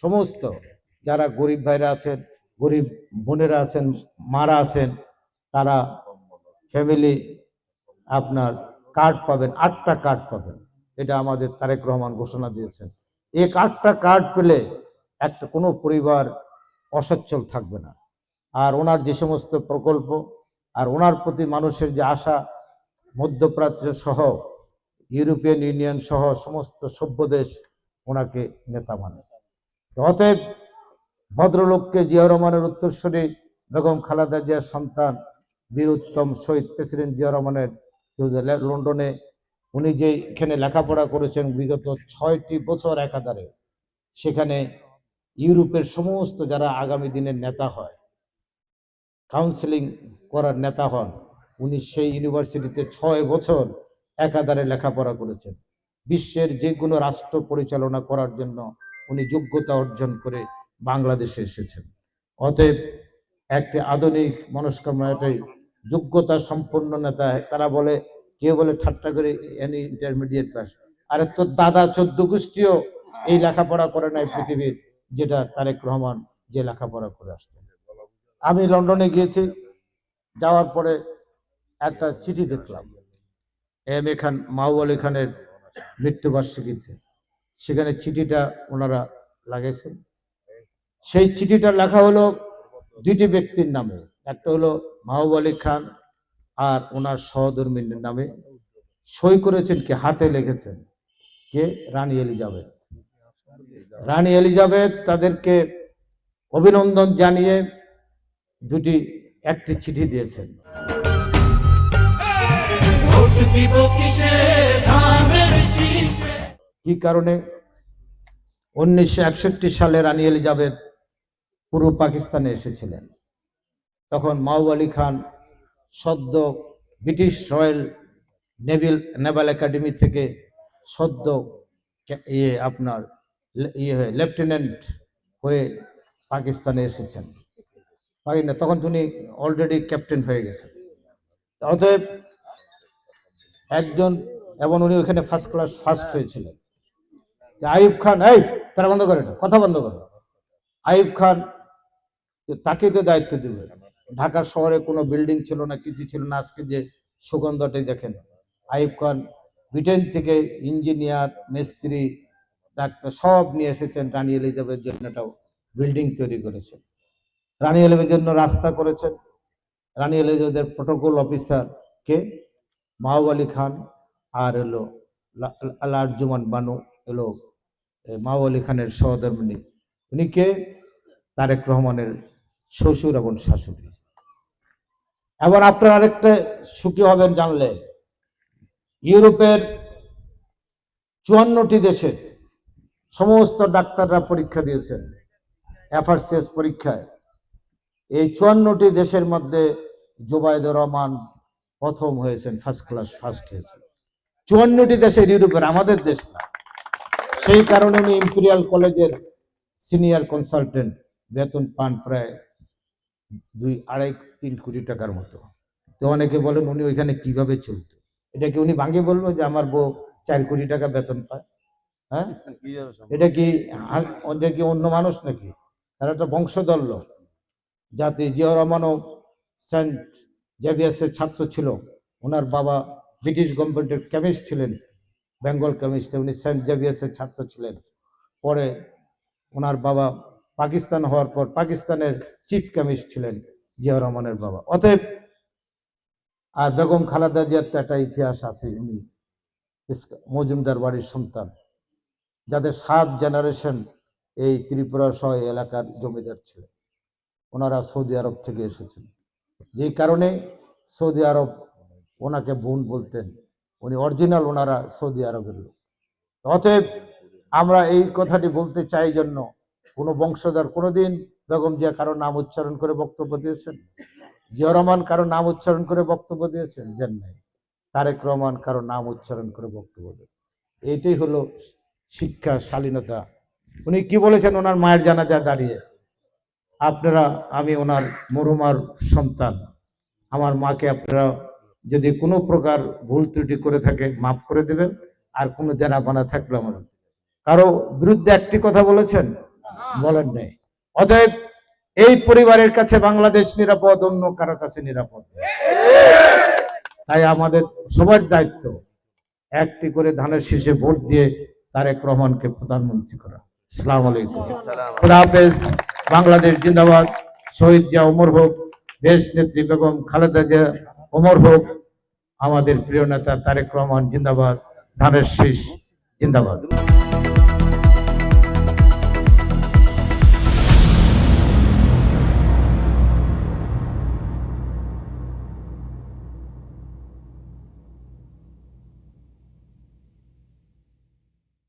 সমস্ত যারা গরিব ভাইরা আছেন, গরিব বোনেরা আছেন, মারা আছেন, তারা ফ্যামিলি আপনার কার্ড পাবেন, 8টা কার্ড পাবেন। এটা আমাদের তারেক রহমান ঘোষণা দিয়েছেন। এই 8টা কার্ড পেলে একটা কোনো পরিবার অসচ্ছল থাকবে না। আর ওনার যে সমস্ত প্রকল্প আর ওনার প্রতি মানুষের যে আশা, মধ্যপ্রাচ্য সহ ইউরোপিয়ান ইউনিয়ন সহ সমস্ত সভ্য দেশ ওনাকে নেতা মানে। অতএব ভদ্রলোককে জিয়া রহমানের উত্তরসূরি বেগম খালেদা জিয়ার সন্তান বীর উত্তম শহীদ প্রেসিডেন্ট জিয়া রহমানের লন্ডনে উনি যে এখানে লেখাপড়া করেছেন বিগত 6টি বছর একাধারে, সেখানে ইউরোপের সমস্ত যারা আগামী দিনের নেতা হয়, কাউন্সিলিং করার নেতা হন, উনি সেই ইউনিভার্সিটিতে 6 বছর একাধারে লেখাপড়া করেছেন। বিশ্বের যে কোনো রাষ্ট্র পরিচালনা করার জন্য উনি যোগ্যতা অর্জন করে বাংলাদেশে এসেছেন। অতএব একটি আধুনিক মনস্কামনা, এটাই যোগ্যতা সম্পন্ন নেতা। তারা বলে, কেউ বলে ঠাট্টা করে এনি ইন্টারমিডিয়েট পাস, আরে তোর দাদা 14 গোষ্ঠীও এই লেখাপড়া করে নাই পৃথিবীর, যেটা তারেক রহমান যে লেখাপড়া করে আসতেন। আমি লন্ডনে গিয়েছি, যাওয়ার পরে একটা চিঠি দেখলাম এম এ খান, মাহবুব আলী খানের মৃত্যুবার্ষিকীতে। সেখানে চিঠিটা ওনারা লাগিয়েছেন। সেই চিঠিটা লেখা হলো 2টি ব্যক্তির নামে, একটা হলো মাহবুব আলী খান আর ওনার সহধর্মীর নামে। সই করেছেন কে? হাতে লিখেছেন কে? রানী এলিজাবেথ। রানী এলিজাবেথ তাদেরকে অভিনন্দন জানিয়ে একটি চিঠি দিয়েছেন। কি কারণে? 1961 সালে রানী এলিজাবেথ পূর্ব পাকিস্তানে এসেছিলেন। তখন মাহবুব আলী খান সদ্য ব্রিটিশ রয়্যাল নেভাল একাডেমি থেকে সদ্য আপনার লেফটেন্যান্ট হয়ে পাকিস্তানে এসেছেন। তখন তিনি অলরেডি ক্যাপ্টেন হয়ে গেছেন। অতএব একজন, এবং উনি ওখানে ফার্স্ট হয়েছিলেন। আইয়ুব খান, এই তারা বন্ধ করে, কথা বন্ধ করে। আইয়ুব খান তাকে তো দায়িত্ব দেবে। ঢাকা শহরে কোনো বিল্ডিং ছিল না, কিছু ছিল না। আজকে যে সুগন্ধটাই দেখেন, আইয়ুব খান ব্রিটেন থেকে ইঞ্জিনিয়ার, মিস্ত্রি, ডাক্তার সব নিয়ে এসেছেন। রানী এলিজাবেথের জন্য একটা বিল্ডিং তৈরি করেছেন, রানী এলিজাবেথের জন্য রাস্তা করেছেন। রানী এলিজাবেথের প্রোটোকল অফিসার কে? মাহবুব আলী খান। আর এলো আরজুমান বানু, এলো মাহবুব আলী খানের সহধর্মিণী। উনি কে? তারেক রহমানের শ্বশুর এবং শাশুড়ি। এবার আপনার আরেকটা সুখী হবেন জানলে, ইউরোপের 54টি দেশে সমস্ত ডাক্তাররা পরীক্ষা দিয়েছেন FRCS পরীক্ষায়। এই 54টি দেশের মধ্যে জুবাইদুর রহমান প্রথম হয়েছেন, ফার্স্ট হয়েছেন। 54টি দেশের, ইউরোপের, আমাদের দেশ না। সেই কারণে উনি ইম্পেরিয়াল কলেজের সিনিয়র কনসালটেন্ট, বেতন পান প্রায় 2-2.5-3 কোটি টাকার মতো। তো অনেকে বলেন উনি ওইখানে কিভাবে চলত। এটা কি উনি ভাঙে বলবো যে আমার বউ 4 কোটি টাকা বেতন পায়? হ্যাঁ, এটা কি অন্য মানুষ নাকি? তারা একটা বংশধর লোক জাতি। জিয়া রহমানও সেন্ট জেভিয়ার্সের ছাত্র ছিল। ওনার বাবা ব্রিটিশ গভর্নমেন্টের কেমিস্ট ছিলেন, বেঙ্গল কেমিস্ট। উনি সেন্ট জেভিয়ার্সের ছাত্র ছিলেন। পরে ওনার বাবা পাকিস্তান হওয়ার পর পাকিস্তানের চিফ কেমিস্ট ছিলেন জিয়া রহমানের বাবা। অতএব, আর বেগম খালেদা জিয়ার তো একটা ইতিহাস আছে। উনি মজুমদার বাড়ির সন্তান, যাদের 7 জেনারেশন এই ত্রিপুরা সহ এলাকার জমিদার ছিলেন। ওনারা সৌদি আরব থেকে এসেছেন, যেই কারণে সৌদি আরব ওনাকে বোন বলতেন। উনি অরিজিনাল, ওনারা সৌদি আরবের লোক। অতএব আমরা এই কথাটি বলতে চাই জন্য, কোনো বংশধর কোনোদিন বেগম জিয়া কারো নাম উচ্চারণ করে বক্তব্য দিয়েছেন? জিয়া রহমান কারো নাম উচ্চারণ করে বক্তব্য দিয়েছেন? দেন নাই। তারেক রহমান কারো নাম উচ্চারণ করে বক্তব্য দেন। এইটাই হলো শিক্ষা, শালীনতা। উনি কি বলেছেন ওনার মায়ের জানাজা দাঁড়িয়ে? আপনারা, আমি ওনার মরহুমার সন্তান, আমার মাকে আপনারা যদি কোনো প্রকার ভুল ত্রুটি করে থাকে মাফ করে দেবেন। আর কোনো দেনা পানা থাকলে আমার কারো বিরুদ্ধে একটি কথা বলেছেন বলেন নাই। অতএব এই পরিবারের কাছে বাংলাদেশ নিরাপদ, অন্য কারো কাছে নিরাপদ নয়। তাই আমাদের সবার দায়িত্ব একটি করে ধানের শীষে ভোট দিয়ে তারেক রহমানকে প্রধানমন্ত্রী করা। আসসালামু আলাইকুম, খুদা হাফেজ। বাংলাদেশ জিন্দাবাদ। শহীদ জিয়া অমর হোক, দেশ নেত্রী বেগম খালেদা জিয়া অমর হোক, আমাদের প্রিয় নেতা তারেক রহমান জিন্দাবাদ, ধানের শীষ জিন্দাবাদ।